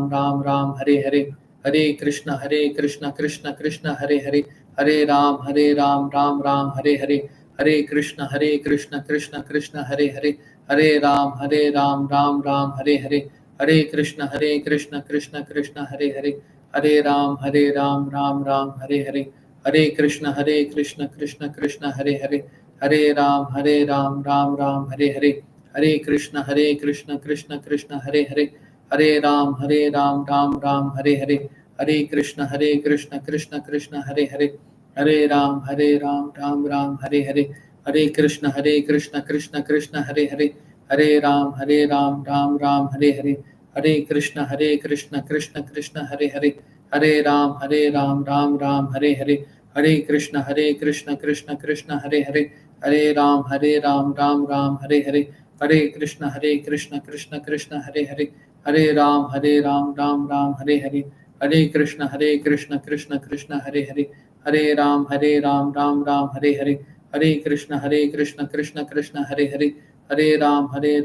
Ram Hare Hare, Hare Krishna Krishna Krishna Hare Hare, Hare Ram Ram Hare Hare, Hare Krishna Krishna Krishna Hare Hare, Hare Ram Ram Hare Hare, Hare Krishna Krishna Krishna Hare Hare, Hare Ram Ram Hare Hare, Hare Krishna Krishna Krishna Hare Hare, Hare Ram Ram Hare Hare, Hare Krishna Krishna Krishna Hare Hare, Hare Ram Ram Hare Hare, Hare Krishna Krishna Krishna Hare Hare, Hare Ram Ram Hare Hare, Hare Krishna Krishna Krishna Hare Hare, Hare Ram Ram Hare Hare, Hare Krishna Krishna Krishna Hare Hare, Hare Ram Ram Hare Hare, Hare Krishna Krishna Krishna Hare Hare, Hare Ram Ram Hare Hare, Hare Krishna Krishna Krishna Hare Hare, Hare Ram Ram Hare Hare, Hare Krishna Krishna Krishna Hare Hare, Hare Ram Ram Hare Hare, Hare Krishna Krishna Krishna Hare Hare, Hare Ram Ram Hare Hare, Hare Krishna Krishna Krishna Hare Hare, Hare Ram Ram Hare Hare, Hare Krishna Krishna Krishna Hare Hare, Hare Ram Ram Hare Hare, Hare Krishna Krishna Krishna Hare Hare, Hare Ram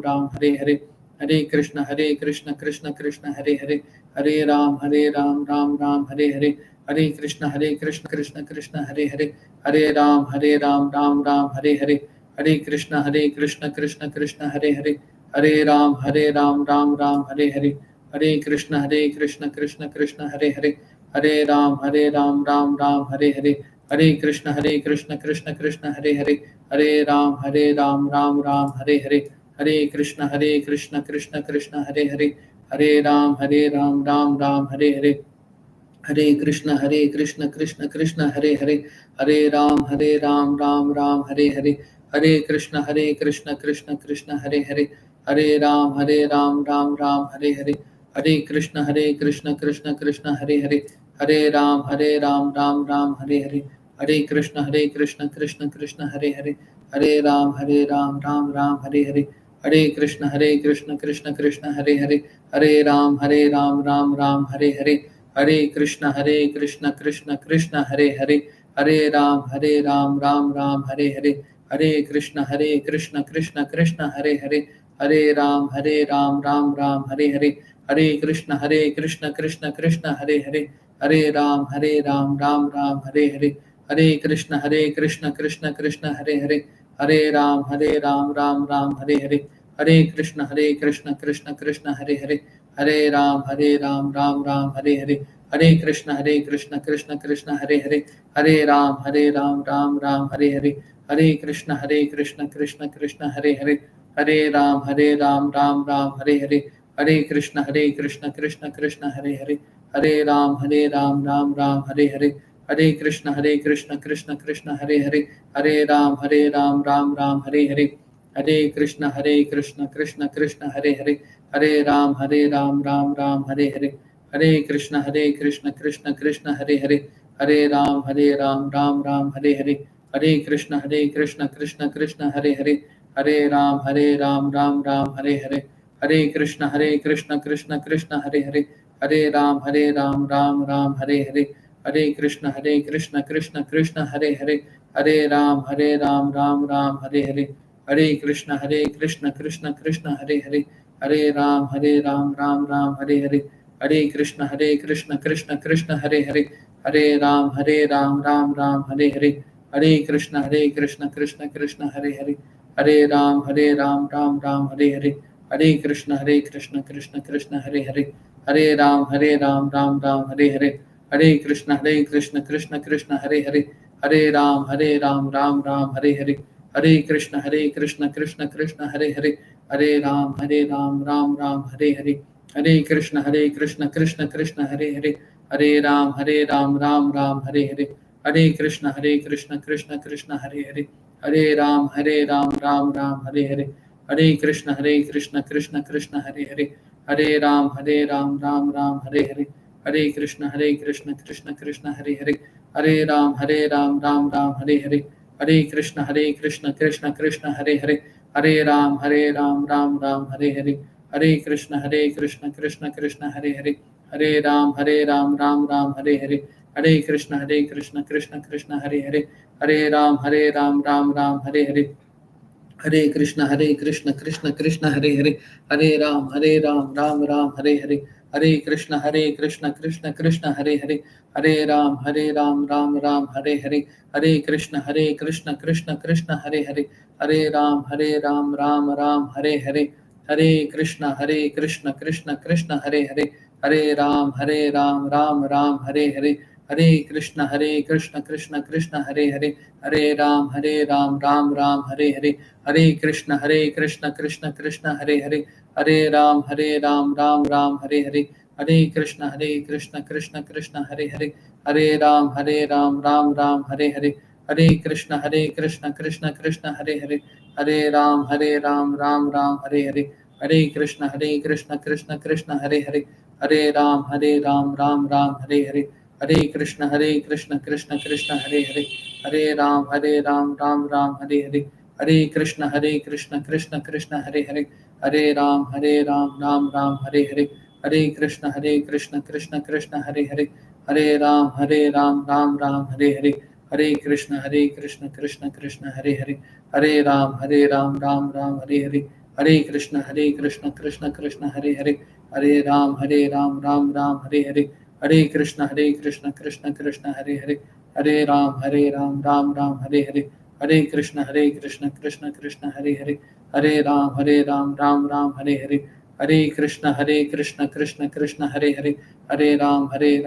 Ram Hare Hare, Hare Krishna Krishna Krishna Hare Hare, Hare Ram Ram Hare Hare, Hare Krishna Krishna Krishna Hare Hare, Hare Ram Ram Hare Hare, Hare Krishna Krishna Krishna Hare Hare, Hare Ram Ram Hare Hare, Hare Krishna Krishna Krishna Hare Hare, Hare Ram Ram Hare Hare, Hare Krishna Krishna Krishna Hare Hare, Hare Ram Ram Hare Hare, Hare Krishna Krishna Krishna Hare Hare, Hare Ram Ram Hare Hare, Hare Krishna Krishna Krishna Hare Hare, Hare Ram Ram Hare Hare, Hare Krishna Krishna Krishna Hare Hare, Hare Ram Ram Hare Hare, Hare Krishna Krishna Krishna Hare Hare, Hare Ram Ram Hare Hare, Hare Krishna Krishna Krishna Hare Hare, Hare Ram Ram Hare Hare, Hare Krishna Krishna Krishna Hare Hare, Hare Ram Ram Hare Hare, Hare Krishna Krishna Krishna Hare Hare, Hare Ram Ram Hare Hare, Hare Krishna Krishna Krishna Hare Hare, Hare Ram Ram Hare Hare, Hare Krishna Krishna Krishna Hare Hare, Hare Ram Ram Hare Hare, Hare Krishna Krishna Krishna Hare Hare, Hare Ram Ram Hare Hare, Hare Krishna Krishna Krishna Hare Hare, Hare Ram Ram Hare Hare, Hare Krishna Krishna Krishna Hare Hare, Hare Ram Ram Hare Hare, Hare Krishna Krishna Krishna Hare Hare, Hare Ram Ram Hare Hare, Hare Krishna Krishna Krishna Hare Hare, Hare Ram Ram Hare Hare, Hare Krishna Krishna Krishna Hare Hare, Hare Ram Ram Hare Hare, Hare Krishna Krishna Krishna Hare Hare, Hare Ram Ram Hare Hare, Hare Krishna Krishna Krishna Hare Hare, Hare Ram Ram Hare Hare, Hare Krishna Krishna Krishna Hare Hare, Hare Ram Ram Hare Hare, Hare Krishna Krishna Krishna Hare Hare, Hare Ram Ram Hare Hare, Hare Krishna Krishna Krishna Hare Hare, Hare Ram Ram Hare Hare, Hare Krishna Krishna Krishna Hare Hare, Hare Ram Ram Hare Hare, Hare Krishna Krishna Krishna Hare Hare, Hare Ram Ram Hare Hare, Hare Krishna Krishna Krishna Hare Hare, Hare Ram Ram Hare Hare, Hare Krishna Krishna Krishna Hare Hare, Hare Ram Ram Hare Hare, Hare Krishna Krishna Krishna Hare Hare, Hare Ram Ram Hare Hare, Hare Krishna Krishna Krishna Hare Hare, Hare Ram Ram Hare Hare, Hare Krishna Krishna Krishna Hare Hare, Hare Ram Ram Hare Hare, Hare Krishna Krishna Krishna Hare Hare, Hare Ram Ram Hare Hare, Hare Krishna Krishna Krishna Hare Hare, Hare Ram Ram Hare Hare, Hare Krishna Krishna Krishna Hare Hare, Hare Ram Ram Hare Hare, Hare Krishna Krishna Krishna Hare Hare, Hare Ram Ram Hare Hare, Hare Krishna Krishna Krishna Hare Hare, Hare Ram Ram Hare Hare, Hare Krishna Krishna Krishna Hare Hare, Hare Ram Hare Hare, Hare Krishna Krishna Krishna Hare Hare, Hare Ram Hare Hare, Hare Krishna Krishna Krishna Hare Hare, Hare Ram Ram Hare Hare, Hare Krishna Krishna Krishna Hare Hare, Hare Ram Ram Hare Hare, Hare Krishna Krishna Krishna Hare Hare, Hare Ram Ram Hare Hare, Hare Krishna Krishna Krishna Hare Hare, Hare Ram Ram Hare Hare, Hare Krishna Krishna Krishna Hare Hare, Hare Ram Ram Hare Hare, Hare Krishna Krishna Krishna Hare Hare, Hare Ram Ram Hare Hare, Hare Krishna Krishna Krishna Hare Hare, Hare Ram Ram Hare Hare, Hare Krishna Krishna Krishna Hare Hare, Hare Ram Ram Hare Hare, Hare Krishna Krishna Krishna Hare Hare, Hare Ram Ram Hare Hare, Hare Krishna Krishna Krishna Hare Hare, Hare Ram Ram Hare Hare, Hare Krishna Krishna Krishna Hare Hare, Hare Ram Ram Hare Hare, Hare Krishna Krishna Krishna Hare Hare, Hare Ram Ram Hare Hare, Hare Krishna Krishna Krishna Hare Hare, Hare Ram Ram Hare Hare, Hare Krishna Krishna Krishna Hare Hare, Hare Ram Ram Hare Hare, Hare Krishna Krishna Krishna Hare Hare, Hare Ram Ram Hare Hare, Hare Krishna Krishna Krishna Hare Hare, Hare Ram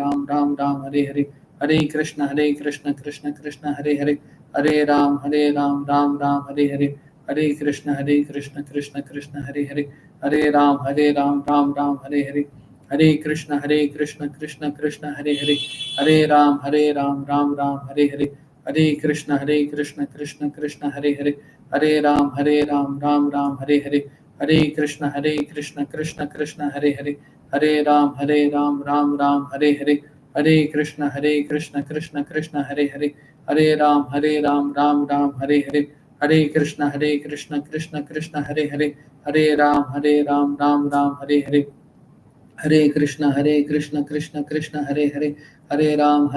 Ram Hare Hare, Hare Krishna Krishna Krishna Hare Hare, Hare Ram Ram Hare Hare, Hare Krishna Krishna Krishna Hare Hare, Hare Ram Hare Hare, Hare Krishna Krishna Krishna Hare Hare, Hare Ram Hare Hare, Hare Krishna Krishna Krishna Hare Hare, Hare Ram Hare Hare, Hare Krishna Krishna Krishna Hare Hare, Hare Ram Ram Hare Hare, Hare Krishna Krishna Krishna Hare Hare, Hare Ram Ram Hare Hare, Hare Krishna Krishna Krishna Hare Hare, Hare Ram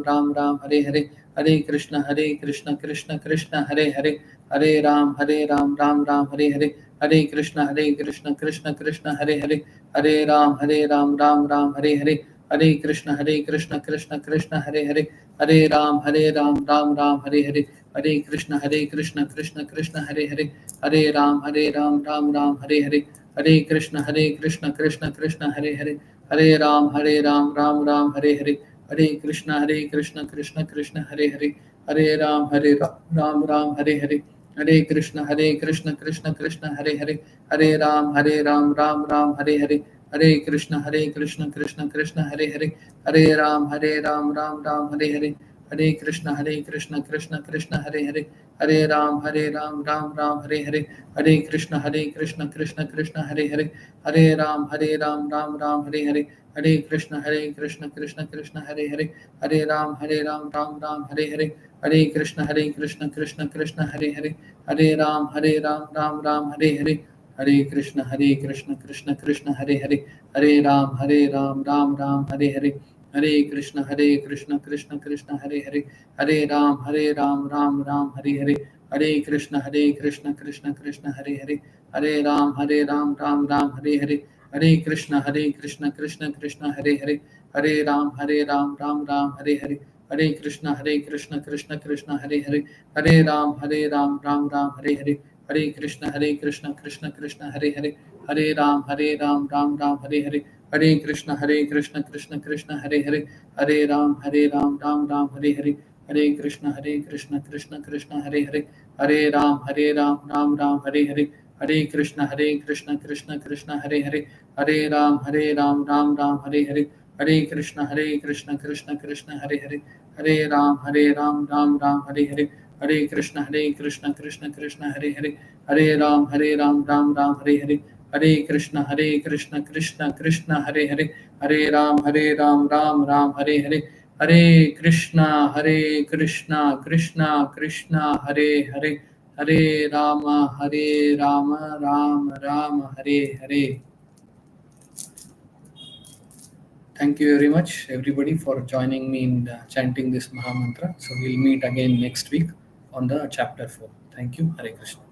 Ram Hare Hare, Hare Krishna Krishna Krishna Hare Hare, Hare Ram Ram Hare Hare, Hare Krishna Krishna Krishna Hare Hare, Hare Ram Ram Hare Hare, Hare Krishna Krishna Krishna Hare Hare, Hare Ram Ram Hare Hare, Hare Krishna Krishna Krishna Hare Hare, Hare Ram Ram Hare Hare, Hare Krishna Krishna Krishna Hare Hare, Hare Ram Ram Hare Hare, Hare Krishna Krishna Krishna Hare Hare, Hare Ram Ram Hare Hare, Hare Krishna Krishna Krishna Hare Hare, Hare Ram Ram Hare Hare, Hare Krishna Krishna Krishna Hare Hare, Hare Ram Ram Hare Hare, Hare Krishna Krishna Krishna Hare Hare, Hare Ram Ram Hare Hare, Hare Krishna Krishna Krishna Hare Hare, Hare Ram Ram Hare Hare, Hare Krishna Krishna Krishna Hare Hare, Hare Ram Ram Hare Hare, Hare Krishna Krishna Krishna Hare Hare, Hare Ram Ram Hare Hare, Hare Krishna Krishna Krishna Hare Hare, Hare Ram Ram Hare Hare, Hare Krishna Krishna Krishna Hare Hare, Hare Ram Ram Hare Hare, Hare Krishna Krishna Krishna Hare Hare, Hare Ram Ram Hare Hare, Hare Krishna Krishna Krishna Hare Hare, Hare Ram Ram Hare Hare, Hare Krishna Krishna Krishna Hare Hare, Hare Ram Ram Hare Hare, Hare Krishna Krishna Krishna Hare Hare, Hare Ram Ram Hare Hare, Hare Krishna Krishna Krishna Hare Hare, Hare Ram Ram Hare Hare, Hare Krishna Krishna Krishna Hare Hare, Hare Ram Ram Hare Hare, Hare Krishna Krishna Krishna Hare Hare, Hare Ram Ram Hare Hare, Hare Krishna Krishna Krishna Hare Hare, Hare Ram Ram Hare Hare, Hare Krishna, Krishna Krishna, Hare Hare, Hare Ram, Ram Ram, Hare Hare, Hare Krishna, Krishna Krishna, Hare Hare, Hare Rama, Ram Ram, Hare Hare. Thank you very much, everybody, for joining me in chanting this Maha Mantra. So we'll meet again next week on the chapter 4. Thank you. Hare Krishna.